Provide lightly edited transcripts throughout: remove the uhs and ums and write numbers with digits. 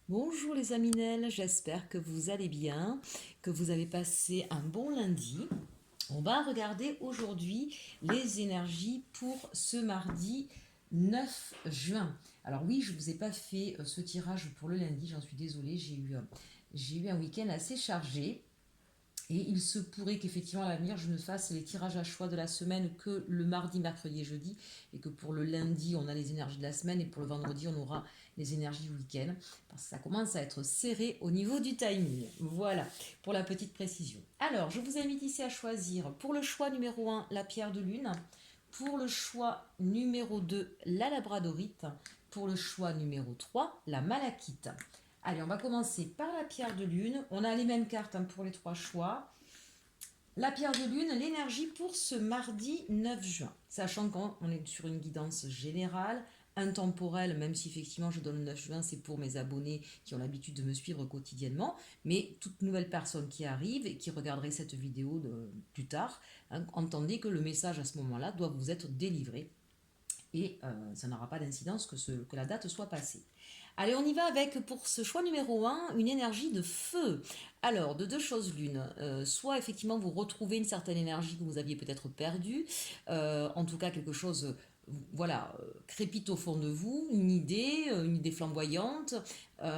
Bonjour les Aminelles, j'espère que vous allez bien, que vous avez passé un bon lundi. On va regarder aujourd'hui les énergies pour ce mardi 9 juin. Alors oui, je ne vous ai pas fait ce tirage pour le lundi, j'en suis désolée, j'ai eu un week-end assez chargé. Et il se pourrait qu'effectivement à l'avenir, je ne fasse les tirages à choix de la semaine que le mardi, mercredi et jeudi. Et que pour le lundi, on a les énergies de la semaine. Et pour le vendredi, on aura les énergies du week-end. Parce que ça commence à être serré au niveau du timing. Voilà, pour la petite précision. Alors, je vous invite ici à choisir pour le choix numéro 1, la pierre de lune. Pour le choix numéro 2, la labradorite. Pour le choix numéro 3, la malachite. Allez, on va commencer par la pierre de lune. On a les mêmes cartes pour les trois choix. La pierre de lune, l'énergie pour ce mardi 9 juin. Sachant qu'on est sur une guidance générale, intemporelle, même si effectivement je donne le 9 juin, c'est pour mes abonnés qui ont l'habitude de me suivre quotidiennement. Mais toute nouvelle personne qui arrive et qui regarderait cette vidéo plus tard, entendez que le message à ce moment-là doit vous être délivré. Et ça n'aura pas d'incidence que la date soit passée. Allez, on y va avec, pour ce choix numéro 1, une énergie de feu. Alors, de deux choses l'une, soit effectivement vous retrouvez une certaine énergie que vous aviez peut-être perdue, en tout cas quelque chose, voilà, crépite au fond de vous, une idée flamboyante,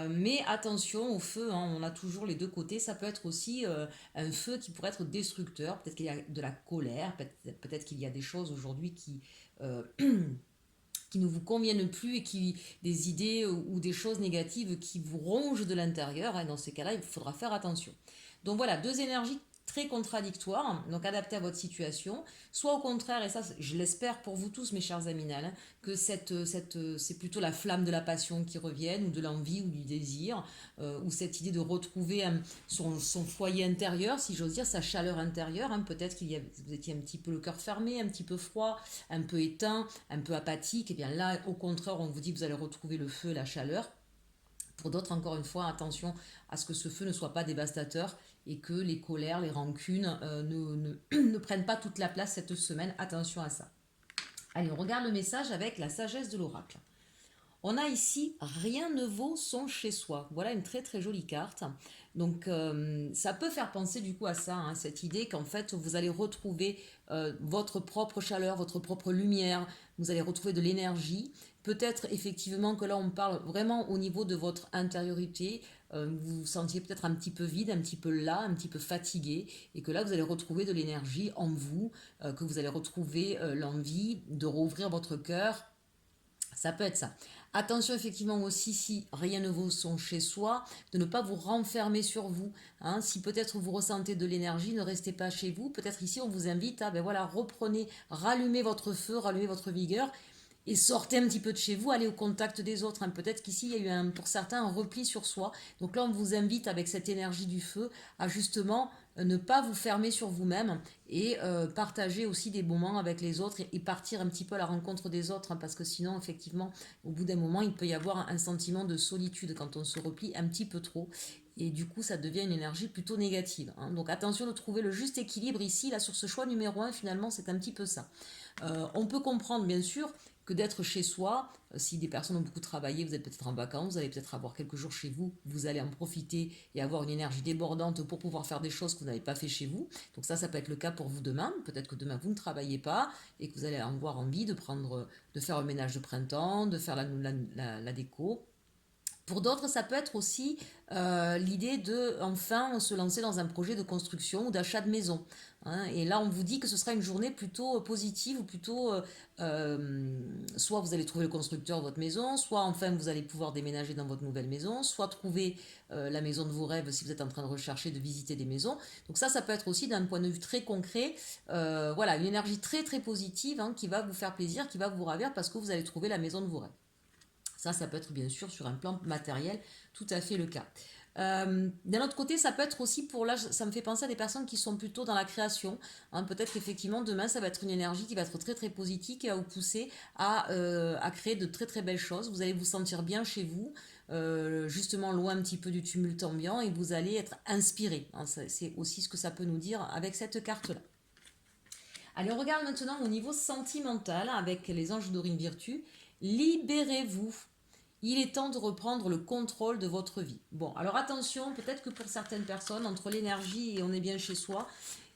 mais attention au feu, on a toujours les deux côtés, ça peut être aussi un feu qui pourrait être destructeur, peut-être qu'il y a de la colère, peut-être qu'il y a des choses aujourd'hui euh, qui ne vous conviennent plus et des idées ou des choses négatives qui vous rongent de l'intérieur. Dans ces cas-là, il faudra faire attention. Donc voilà, deux énergies très contradictoires, donc adaptées à votre situation. Soit au contraire, et ça je l'espère pour vous tous mes chers aminales, que c'est plutôt la flamme de la passion qui revienne, ou de l'envie, ou du désir, ou cette idée de retrouver son foyer intérieur, si j'ose dire, sa chaleur intérieure. Peut-être vous étiez un petit peu le cœur fermé, un petit peu froid, un peu éteint, un peu apathique. Et bien là, au contraire, on vous dit que vous allez retrouver le feu, la chaleur. Pour d'autres, encore une fois, attention à ce que ce feu ne soit pas dévastateur et que les colères, les rancunes ne prennent pas toute la place cette semaine. Attention à ça. Allez, on regarde le message avec la sagesse de l'oracle. On a ici rien ne vaut son chez soi. Voilà une très très jolie carte. Donc ça peut faire penser du coup à ça, cette idée qu'en fait vous allez retrouver votre propre chaleur, votre propre lumière, vous allez retrouver de l'énergie. Peut-être effectivement que là on parle vraiment au niveau de votre intériorité, vous vous sentiez peut-être un petit peu vide, un petit peu là, un petit peu fatigué, et que là vous allez retrouver de l'énergie en vous, que vous allez retrouver l'envie de rouvrir votre cœur. Ça peut être ça. Attention effectivement aussi, si rien ne vaut son chez soi, de ne pas vous renfermer sur vous. Si peut-être vous ressentez de l'énergie, ne restez pas chez vous. Peut-être ici on vous invite à reprenez, rallumez votre feu, rallumez votre vigueur et sortez un petit peu de chez vous, allez au contact des autres. Peut-être qu'ici, il y a eu pour certains un repli sur soi. Donc là, on vous invite avec cette énergie du feu à justement ne pas vous fermer sur vous-même et partager aussi des moments avec les autres et partir un petit peu à la rencontre des autres. Parce que sinon, effectivement, au bout d'un moment, il peut y avoir un sentiment de solitude quand on se replie un petit peu trop. Et du coup, ça devient une énergie plutôt négative. Donc attention de trouver le juste équilibre ici, là, sur ce choix numéro 1, finalement, c'est un petit peu ça. On peut comprendre, bien sûr, que d'être chez soi, si des personnes ont beaucoup travaillé, vous êtes peut-être en vacances, vous allez peut-être avoir quelques jours chez vous, vous allez en profiter et avoir une énergie débordante pour pouvoir faire des choses que vous n'avez pas fait chez vous. Donc ça peut être le cas pour vous demain. Peut-être que demain vous ne travaillez pas et que vous allez avoir envie de faire un ménage de printemps, de faire la déco. Pour d'autres, ça peut être aussi l'idée de enfin se lancer dans un projet de construction ou d'achat de maison. Et là, on vous dit que ce sera une journée plutôt positive, ou plutôt soit vous allez trouver le constructeur de votre maison, soit enfin vous allez pouvoir déménager dans votre nouvelle maison, soit trouver la maison de vos rêves si vous êtes en train de rechercher, de visiter des maisons. Donc ça peut être aussi d'un point de vue très concret, voilà, une énergie très très positive qui va vous faire plaisir, qui va vous ravir parce que vous allez trouver la maison de vos rêves. Ça peut être bien sûr sur un plan matériel tout à fait le cas. D'un autre côté, ça peut être aussi pour là, ça me fait penser à des personnes qui sont plutôt dans la création. Peut-être qu'effectivement, demain, ça va être une énergie qui va être très très positive, qui va vous pousser à créer de très très belles choses. Vous allez vous sentir bien chez vous, justement loin un petit peu du tumulte ambiant, et vous allez être inspiré. C'est aussi ce que ça peut nous dire avec cette carte-là. Allez, on regarde maintenant au niveau sentimental avec les anges d'Aurine Virtue. Libérez-vous. il est temps de reprendre le contrôle de votre vie. Bon, alors attention, peut-être que pour certaines personnes, entre l'énergie et on est bien chez soi,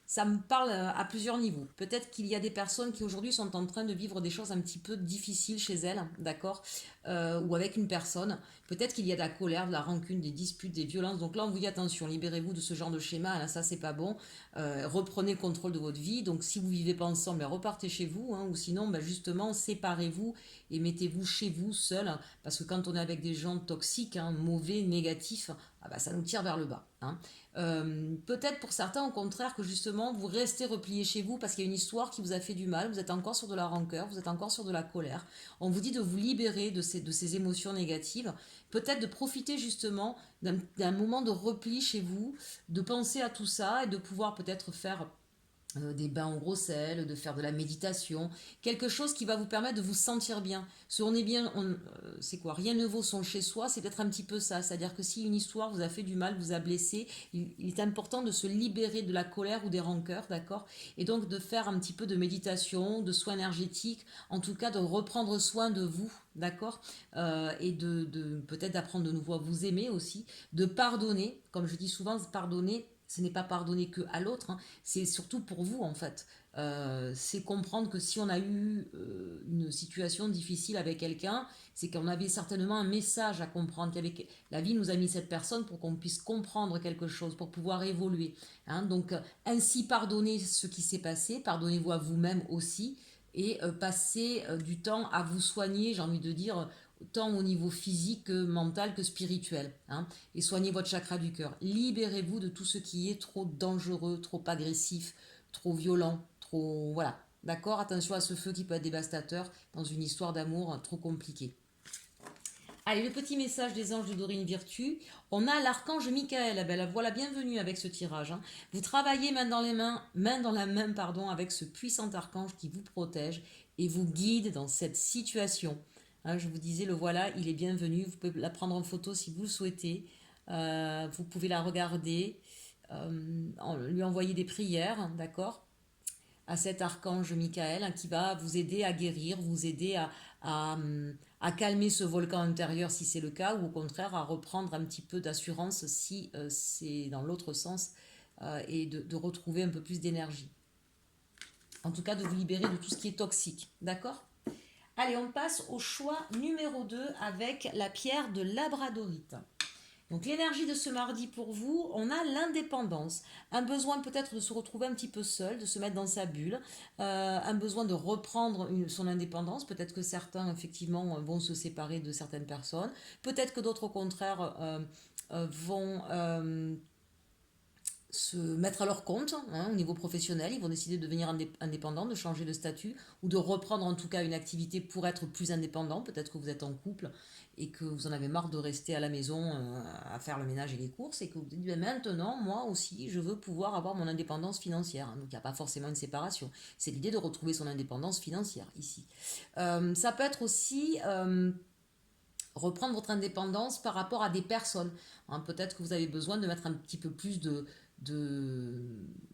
ça me parle à plusieurs niveaux. Peut-être qu'il y a des personnes qui aujourd'hui sont en train de vivre des choses un petit peu difficiles chez elles, d'accord, ou avec une personne. Peut-être qu'il y a de la colère, de la rancune, des disputes, des violences. Donc là, on vous dit attention, libérez-vous de ce genre de schéma. Là, ça, c'est pas bon. Reprenez le contrôle de votre vie. Donc, si vous vivez pas ensemble, ben, repartez chez vous, hein, ou sinon, ben, justement, séparez-vous et mettez-vous chez vous seul. Parce que quand on est avec des gens toxiques, hein, mauvais, négatifs, ah ben, ça nous tire vers le bas. Hein. Peut-être pour certains au contraire que justement vous restez replié chez vous parce qu'il y a une histoire qui vous a fait du mal, vous êtes encore sur de la rancœur, vous êtes encore sur de la colère. On vous dit de vous libérer de ces émotions négatives, peut-être de profiter justement d'un moment de repli chez vous, de penser à tout ça et de pouvoir peut-être faire des bains en gros sel, de faire de la méditation, quelque chose qui va vous permettre de vous sentir bien. Si on est bien, c'est quoi? Rien ne vaut son chez soi, c'est peut-être un petit peu ça. C'est-à-dire que si une histoire vous a fait du mal, vous a blessé, il est important de se libérer de la colère ou des rancœurs, d'accord? Et donc de faire un petit peu de méditation, de soins énergétiques, en tout cas de reprendre soin de vous, d'accord? Et de peut-être d'apprendre de nouveau à vous aimer aussi, de pardonner, comme je dis souvent, pardonner ce n'est pas pardonner que à l'autre, hein, c'est surtout pour vous en fait. C'est comprendre que si on a eu une situation difficile avec quelqu'un, c'est qu'on avait certainement un message à comprendre. La vie nous a mis cette personne pour qu'on puisse comprendre quelque chose, pour pouvoir évoluer. Hein. Donc ainsi pardonnez ce qui s'est passé, pardonnez-vous à vous-même aussi, et passez du temps à vous soigner, j'ai envie de dire, tant au niveau physique que mental que spirituel. Hein, et soignez votre chakra du cœur. Libérez-vous de tout ce qui est trop dangereux, trop agressif, trop violent, trop... Voilà. D'accord? Attention à ce feu qui peut être dévastateur dans une histoire d'amour trop compliquée. Allez, le petit message des anges de Dorine Virtue. On a l'archange Michael. Ben, voilà, bienvenue avec ce tirage. Hein. Vous travaillez main dans la main, pardon, avec ce puissant archange qui vous protège et vous guide dans cette situation. Hein, je vous disais, le voilà, il est bienvenu. Vous pouvez la prendre en photo si vous le souhaitez. Vous pouvez la regarder, lui envoyer des prières, d'accord, à cet archange Michael hein, qui va vous aider à guérir, vous aider à calmer ce volcan intérieur si c'est le cas, ou au contraire à reprendre un petit peu d'assurance si c'est dans l'autre sens, et de retrouver un peu plus d'énergie. En tout cas, de vous libérer de tout ce qui est toxique. D'accord ? Allez, on passe au choix numéro 2 avec la pierre de labradorite. Donc l'énergie de ce mardi pour vous, on a l'indépendance, un besoin peut-être de se retrouver un petit peu seul, de se mettre dans sa bulle, un besoin de reprendre son indépendance, peut-être que certains effectivement vont se séparer de certaines personnes, peut-être que d'autres au contraire vont se mettre à leur compte hein, au niveau professionnel, ils vont décider de devenir indépendants, de changer de statut ou de reprendre en tout cas une activité pour être plus indépendant. Peut-être que vous êtes en couple et que vous en avez marre de rester à la maison à faire le ménage et les courses et que vous dites maintenant moi aussi je veux pouvoir avoir mon indépendance financière. Donc il n'y a pas forcément une séparation, c'est l'idée de retrouver son indépendance financière ici. Ça peut être aussi reprendre votre indépendance par rapport à des personnes. Hein, peut-être que vous avez besoin de mettre un petit peu plus de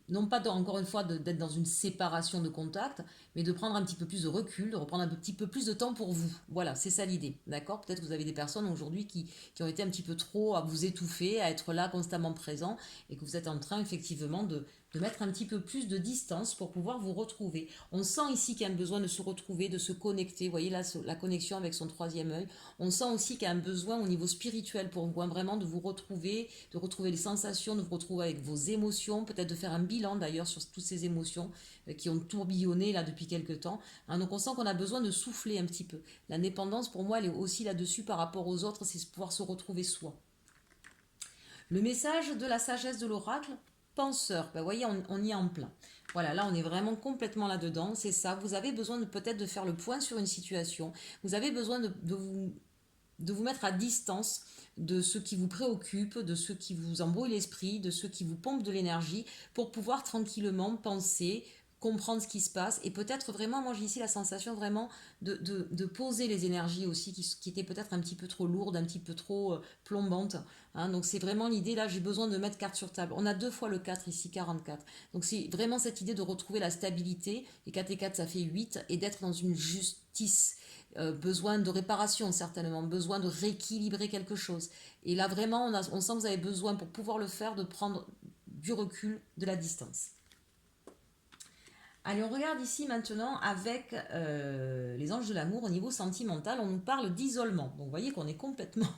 non pas encore une fois d'être dans une séparation de contact, mais de prendre un petit peu plus de recul, de reprendre un petit peu plus de temps pour vous. Voilà, c'est ça l'idée, d'accord? Peut-être que vous avez des personnes aujourd'hui qui ont été un petit peu trop à vous étouffer, à être là constamment présent, et que vous êtes en train effectivement de mettre un petit peu plus de distance pour pouvoir vous retrouver. On sent ici qu'il y a un besoin de se retrouver, de se connecter. Vous voyez là, la connexion avec son troisième œil. On sent aussi qu'il y a un besoin au niveau spirituel pour vous, hein, vraiment de vous retrouver, de retrouver les sensations, de vous retrouver avec vos émotions, peut-être de faire un bilan d'ailleurs sur toutes ces émotions qui ont tourbillonné là depuis quelques temps. Hein, donc on sent qu'on a besoin de souffler un petit peu. L'indépendance pour moi elle est aussi là-dessus par rapport aux autres, c'est pouvoir se retrouver soi. Le message de la sagesse de l'oracle, penseur, ben voyez, on y est en plein. Voilà, là on est vraiment complètement là-dedans, c'est ça. Vous avez besoin de peut-être de faire le point sur une situation. Vous avez besoin de vous mettre à distance de ce qui vous préoccupe, de ce qui vous embrouille l'esprit, de ce qui vous pompe de l'énergie, pour pouvoir tranquillement penser, comprendre ce qui se passe, et peut-être vraiment, moi j'ai ici la sensation vraiment de poser les énergies aussi, qui étaient peut-être un petit peu trop lourdes, un petit peu trop plombantes. Hein, donc c'est vraiment l'idée, là j'ai besoin de mettre carte sur table. On a 2 fois le 4 ici, 44. Donc c'est vraiment cette idée de retrouver la stabilité, et 4 et 4 ça fait 8, et d'être dans une justice, besoin de réparation certainement, besoin de rééquilibrer quelque chose. Et là vraiment, on sent que vous avez besoin pour pouvoir le faire de prendre du recul, de la distance. Allez, on regarde ici maintenant avec les anges de l'amour au niveau sentimental. On nous parle d'isolement. Donc vous voyez qu'on est complètement...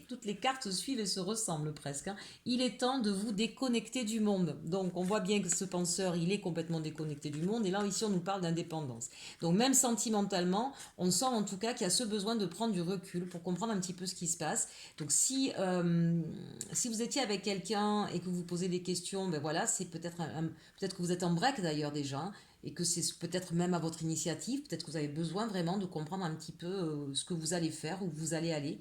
Toutes les cartes se suivent et se ressemblent presque, hein. Il est temps de vous déconnecter du monde. Donc on voit bien que ce penseur, il est complètement déconnecté du monde. Et là, ici, on nous parle d'indépendance. Donc même sentimentalement, on sent en tout cas qu'il y a ce besoin de prendre du recul pour comprendre un petit peu ce qui se passe. Donc si vous étiez avec quelqu'un et que vous vous posez des questions, ben voilà, c'est peut-être que vous êtes en break d'ailleurs déjà, hein, et que c'est peut-être même à votre initiative, peut-être que vous avez besoin vraiment de comprendre un petit peu ce que vous allez faire, où vous allez aller.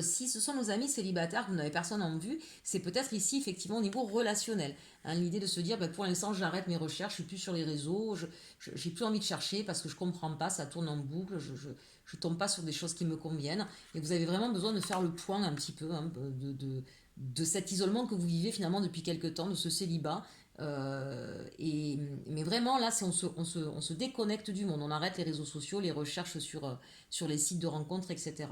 Si ce sont nos amis célibataires, que vous n'avez personne en vue, c'est peut-être ici effectivement au niveau relationnel, hein, l'idée de se dire ben, pour l'instant j'arrête mes recherches, je suis plus sur les réseaux, j'ai plus envie de chercher parce que je comprends pas, ça tourne en boucle, je tombe pas sur des choses qui me conviennent, et vous avez vraiment besoin de faire le point un petit peu, hein, de cet isolement que vous vivez finalement depuis quelque temps, de ce célibat. Mais vraiment là, on se déconnecte du monde, on arrête les réseaux sociaux, les recherches sur les sites de rencontres, etc.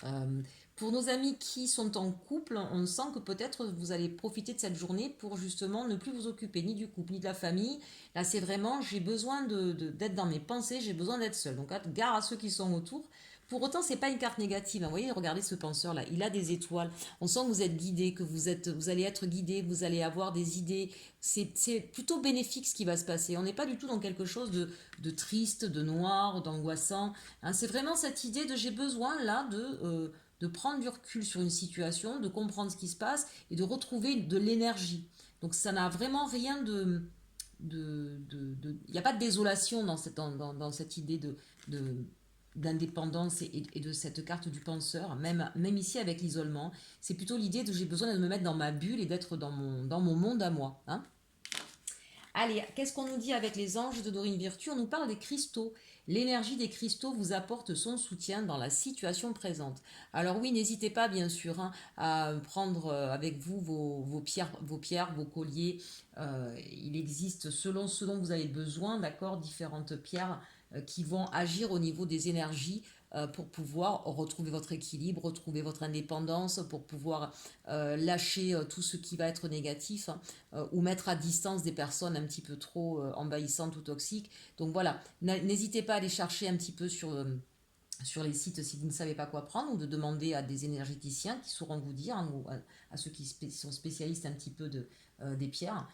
Euh, pour nos amis qui sont en couple, on sent que peut-être vous allez profiter de cette journée pour justement ne plus vous occuper ni du couple ni de la famille. Là, c'est vraiment, j'ai besoin d'être dans mes pensées, j'ai besoin d'être seul. Donc, gare à ceux qui sont autour. Pour autant, c'est pas une carte négative, hein. Vous voyez, regardez ce penseur-là, il a des étoiles. On sent que vous êtes guidé, que vous allez être guidé, vous allez avoir des idées. C'est plutôt bénéfique ce qui va se passer. On n'est pas du tout dans quelque chose de triste, de noir, d'angoissant, hein. C'est vraiment cette idée de j'ai besoin là de prendre du recul sur une situation, de comprendre ce qui se passe et de retrouver de l'énergie. Donc ça n'a vraiment rien il n'y a pas de désolation dans cette idée de, d'indépendance et de cette carte du penseur, même ici avec l'isolement. C'est plutôt l'idée de j'ai besoin de me mettre dans ma bulle et d'être dans mon monde à moi, hein. Allez, qu'est-ce qu'on nous dit avec les anges de Dorine Virtue? On nous parle des cristaux. L'énergie des cristaux vous apporte son soutien dans la situation présente. Alors oui, n'hésitez pas bien sûr, hein, à prendre avec vous vos pierres, vos colliers. Il existe selon ce dont vous avez besoin, d'accord, différentes pierres qui vont agir au niveau des énergies pour pouvoir retrouver votre équilibre, retrouver votre indépendance, pour pouvoir lâcher tout ce qui va être négatif, hein, ou mettre à distance des personnes un petit peu trop envahissantes ou toxiques. Donc voilà, n'hésitez pas à aller chercher un petit peu sur les sites si vous ne savez pas quoi prendre, ou de demander à des énergéticiens qui sauront vous dire, hein, ou à ceux qui sont spécialistes un petit peu des pierres,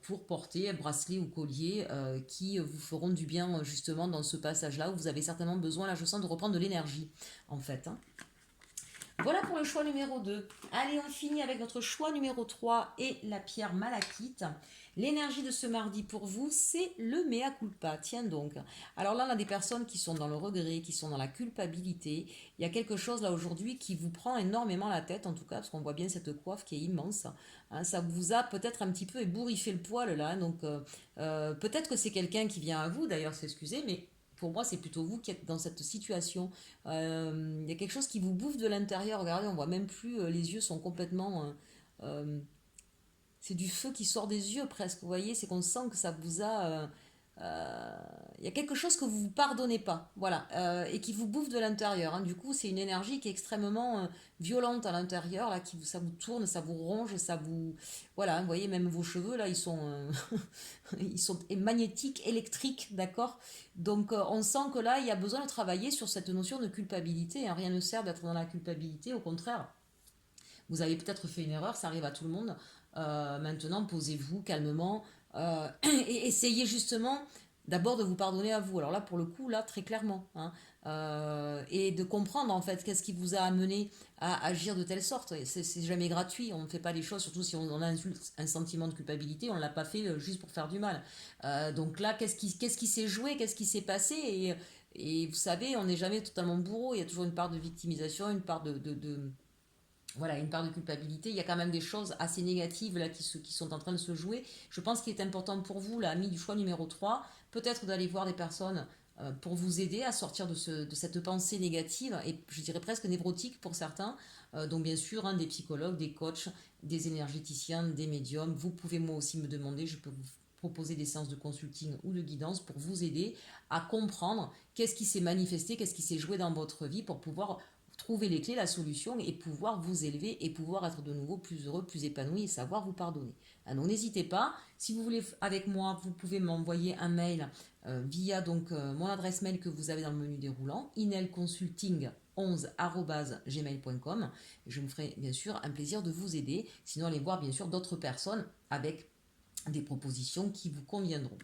pour porter un bracelet ou collier qui vous feront du bien justement dans ce passage-là où vous avez certainement besoin, là je sens, de reprendre de l'énergie en fait, hein. Voilà pour le choix numéro 2. Allez, on finit avec notre choix numéro 3 et la pierre malachite. L'énergie de ce mardi pour vous, c'est le mea culpa. Tiens donc. Alors là, on a des personnes qui sont dans le regret, qui sont dans la culpabilité. Il y a quelque chose là aujourd'hui qui vous prend énormément la tête, en tout cas, parce qu'on voit bien cette coiffe qui est immense, hein. Ça vous a peut-être un petit peu ébouriffé le poil là. Donc peut-être que c'est quelqu'un qui vient à vous, d'ailleurs, s'excuser, mais pour moi, c'est plutôt vous qui êtes dans cette situation. Il y a quelque chose qui vous bouffe de l'intérieur. Regardez, on voit même plus, les yeux sont complètement... c'est du feu qui sort des yeux presque, vous voyez, c'est qu'on sent que ça vous a... il y a quelque chose que vous ne vous pardonnez pas, voilà, et qui vous bouffe de l'intérieur, hein. Du coup, c'est une énergie qui est extrêmement violente à l'intérieur, là, ça vous tourne, ça vous ronge, ça vous... Voilà, vous voyez, même vos cheveux, là, ils sont, ils sont magnétiques, électriques, d'accord. Donc, on sent que là, il y a besoin de travailler sur cette notion de culpabilité, hein. Rien ne sert d'être dans la culpabilité, au contraire. Vous avez peut-être fait une erreur, ça arrive à tout le monde. Maintenant, posez-vous calmement et essayez justement d'abord de vous pardonner à vous. Alors là, pour le coup, là, très clairement, hein, et de comprendre en fait qu'est-ce qui vous a amené à agir de telle sorte. C'est jamais gratuit, on ne fait pas les choses, surtout si on a un sentiment de culpabilité, on ne l'a pas fait juste pour faire du mal. Donc là, qu'est-ce qui s'est joué, qu'est-ce qui s'est passé et vous savez, on n'est jamais totalement bourreau, il y a toujours une part de victimisation, une part voilà, une part de culpabilité. Il y a quand même des choses assez négatives là qui sont en train de se jouer. Je pense qu'il est important pour vous, l'ami du choix numéro 3, peut-être d'aller voir des personnes pour vous aider à sortir de cette pensée négative et je dirais presque névrotique pour certains. Donc bien sûr, des psychologues, des coachs, des énergéticiens, des médiums. Vous pouvez moi aussi me demander, je peux proposer des séances de consulting ou de guidance pour vous aider à comprendre qu'est-ce qui s'est manifesté, qu'est-ce qui s'est joué dans votre vie pour pouvoir trouver les clés, la solution et pouvoir vous élever et pouvoir être de nouveau plus heureux, plus épanoui et savoir vous pardonner. Donc n'hésitez pas, si vous voulez avec moi, vous pouvez m'envoyer un mail via mon adresse mail que vous avez dans le menu déroulant, inelconsulting11@gmail.com. Je me ferai bien sûr un plaisir de vous aider, sinon allez voir bien sûr d'autres personnes avec des propositions qui vous conviendront.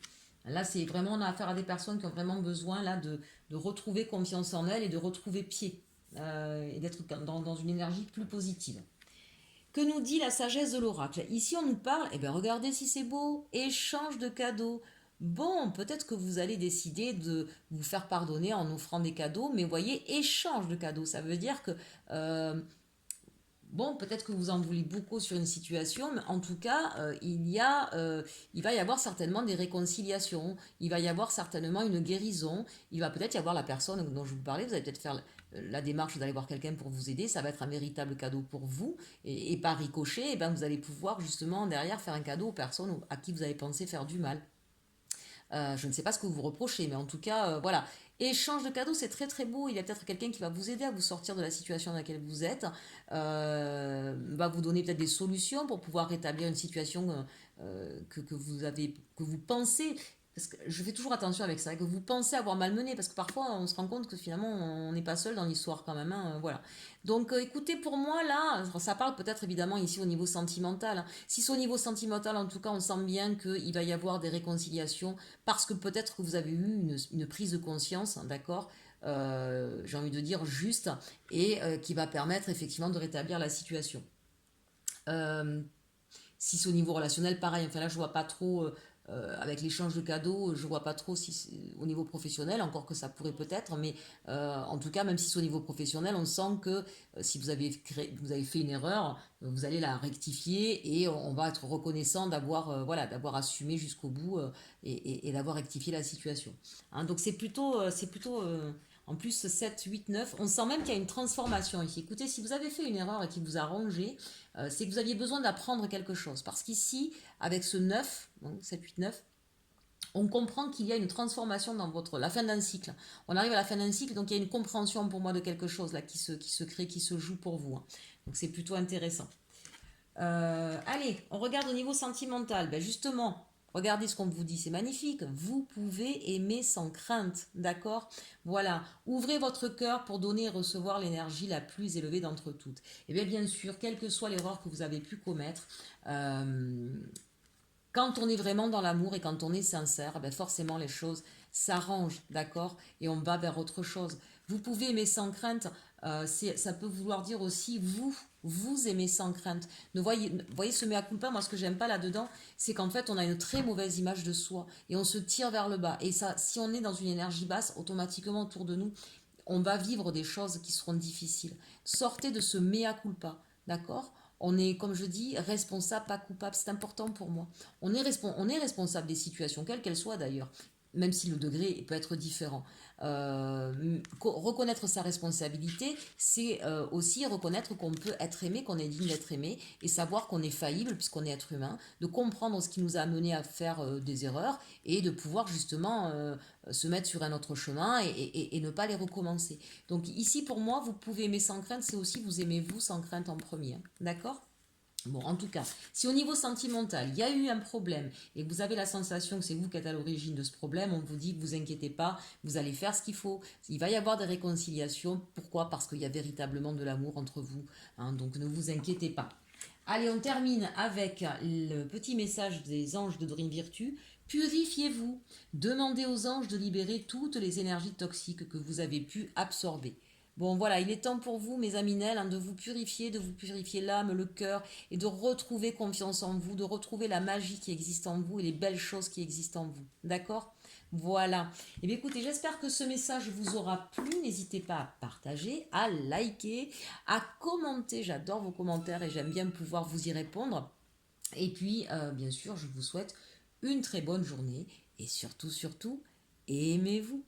Là, c'est vraiment, on a affaire à des personnes qui ont vraiment besoin là, de retrouver confiance en elles et de retrouver pied et d'être dans une énergie plus positive. Que nous dit la sagesse de l'oracle? Ici, on nous parle, eh bien, regardez si c'est beau, échange de cadeaux. Bon, peut-être que vous allez décider de vous faire pardonner en offrant des cadeaux, mais voyez, échange de cadeaux, ça veut dire que bon, peut-être que vous en voulez beaucoup sur une situation, mais en tout cas, il va y avoir certainement des réconciliations, il va y avoir certainement une guérison, il va peut-être y avoir la personne dont je vous parlais, vous allez peut-être faire la démarche d'aller voir quelqu'un pour vous aider, ça va être un véritable cadeau pour vous, et par ricochet, ben, vous allez pouvoir justement derrière faire un cadeau aux personnes à qui vous avez pensé faire du mal. Je ne sais pas ce que vous reprochez, mais en tout cas, voilà. Échange de cadeaux, c'est très très beau. Il y a peut-être quelqu'un qui va vous aider à vous sortir de la situation dans laquelle vous êtes, va vous donner peut-être des solutions pour pouvoir rétablir une situation que vous pensez. Parce que je fais toujours attention avec ça, que vous pensez avoir malmené, parce que parfois on se rend compte que finalement on n'est pas seul dans l'histoire quand même, hein, voilà. Donc écoutez, pour moi là, ça parle peut-être évidemment ici au niveau sentimental. Si c'est au niveau sentimental, en tout cas, on sent bien qu'il va y avoir des réconciliations parce que peut-être que vous avez eu une prise de conscience, hein, d'accord, j'ai envie de dire juste, et qui va permettre effectivement de rétablir la situation. Euh, Si c'est au niveau relationnel, pareil, enfin là je vois pas trop, avec l'échange de cadeaux, je vois pas trop si c'est au niveau professionnel, encore que ça pourrait peut-être, mais en tout cas, même si c'est au niveau professionnel, on sent que si vous avez fait une erreur, vous allez la rectifier et on va être reconnaissant d'avoir voilà, d'avoir assumé jusqu'au bout et d'avoir rectifié la situation. Hein, donc c'est plutôt en plus 7 8 9 on sent même qu'il y a une transformation ici. Écoutez, si vous avez fait une erreur et qui vous a rongé, c'est que vous aviez besoin d'apprendre quelque chose. Parce qu'ici, avec ce 9, donc 7, 8, 9, on comprend qu'il y a une transformation dans la fin d'un cycle. On arrive à la fin d'un cycle, donc il y a une compréhension pour moi de quelque chose là qui se crée, qui se joue pour vous. Hein. Donc c'est plutôt intéressant. Allez, on regarde au niveau sentimental. Ben justement, regardez ce qu'on vous dit, c'est magnifique. Vous pouvez aimer sans crainte, d'accord? Voilà, ouvrez votre cœur pour donner et recevoir l'énergie la plus élevée d'entre toutes. Et bien sûr, quelle que soit l'erreur que vous avez pu commettre, quand on est vraiment dans l'amour et quand on est sincère, ben forcément les choses s'arrangent, d'accord? Et on va vers autre chose. Vous pouvez aimer sans crainte, ça peut vouloir dire aussi vous aimez sans crainte. Voyez ce mea culpa, moi ce que j'aime pas là-dedans, c'est qu'en fait on a une très mauvaise image de soi et on se tire vers le bas. Et ça, si on est dans une énergie basse, automatiquement autour de nous, on va vivre des choses qui seront difficiles. Sortez de ce mea culpa, d'accord? On est, comme je dis, responsable, pas coupable. C'est important pour moi. On est responsable des situations, quelles qu'elles soient d'ailleurs, même si le degré peut être différent. Reconnaître sa responsabilité, c'est aussi reconnaître qu'on peut être aimé, qu'on est digne d'être aimé, et savoir qu'on est faillible puisqu'on est être humain, de comprendre ce qui nous a amené à faire des erreurs, et de pouvoir justement se mettre sur un autre chemin et ne pas les recommencer. Donc ici, pour moi, vous pouvez aimer sans crainte, c'est aussi vous aimez vous sans crainte en premier. Hein. D'accord? Bon, en tout cas, si au niveau sentimental, il y a eu un problème et que vous avez la sensation que c'est vous qui êtes à l'origine de ce problème, on vous dit que vous inquiétez pas, vous allez faire ce qu'il faut. Il va y avoir des réconciliations. Pourquoi? Parce qu'il y a véritablement de l'amour entre vous. Hein, donc ne vous inquiétez pas. Allez, on termine avec le petit message des anges de Dream Virtue. Purifiez-vous. Demandez aux anges de libérer toutes les énergies toxiques que vous avez pu absorber. Bon voilà, il est temps pour vous, mes amis Nel, hein, de vous purifier l'âme, le cœur, et de retrouver confiance en vous, de retrouver la magie qui existe en vous et les belles choses qui existent en vous. D'accord? Voilà. Et bien écoutez, j'espère que ce message vous aura plu. N'hésitez pas à partager, à liker, à commenter. J'adore vos commentaires et j'aime bien pouvoir vous y répondre. Et puis, bien sûr, je vous souhaite une très bonne journée et surtout, aimez-vous.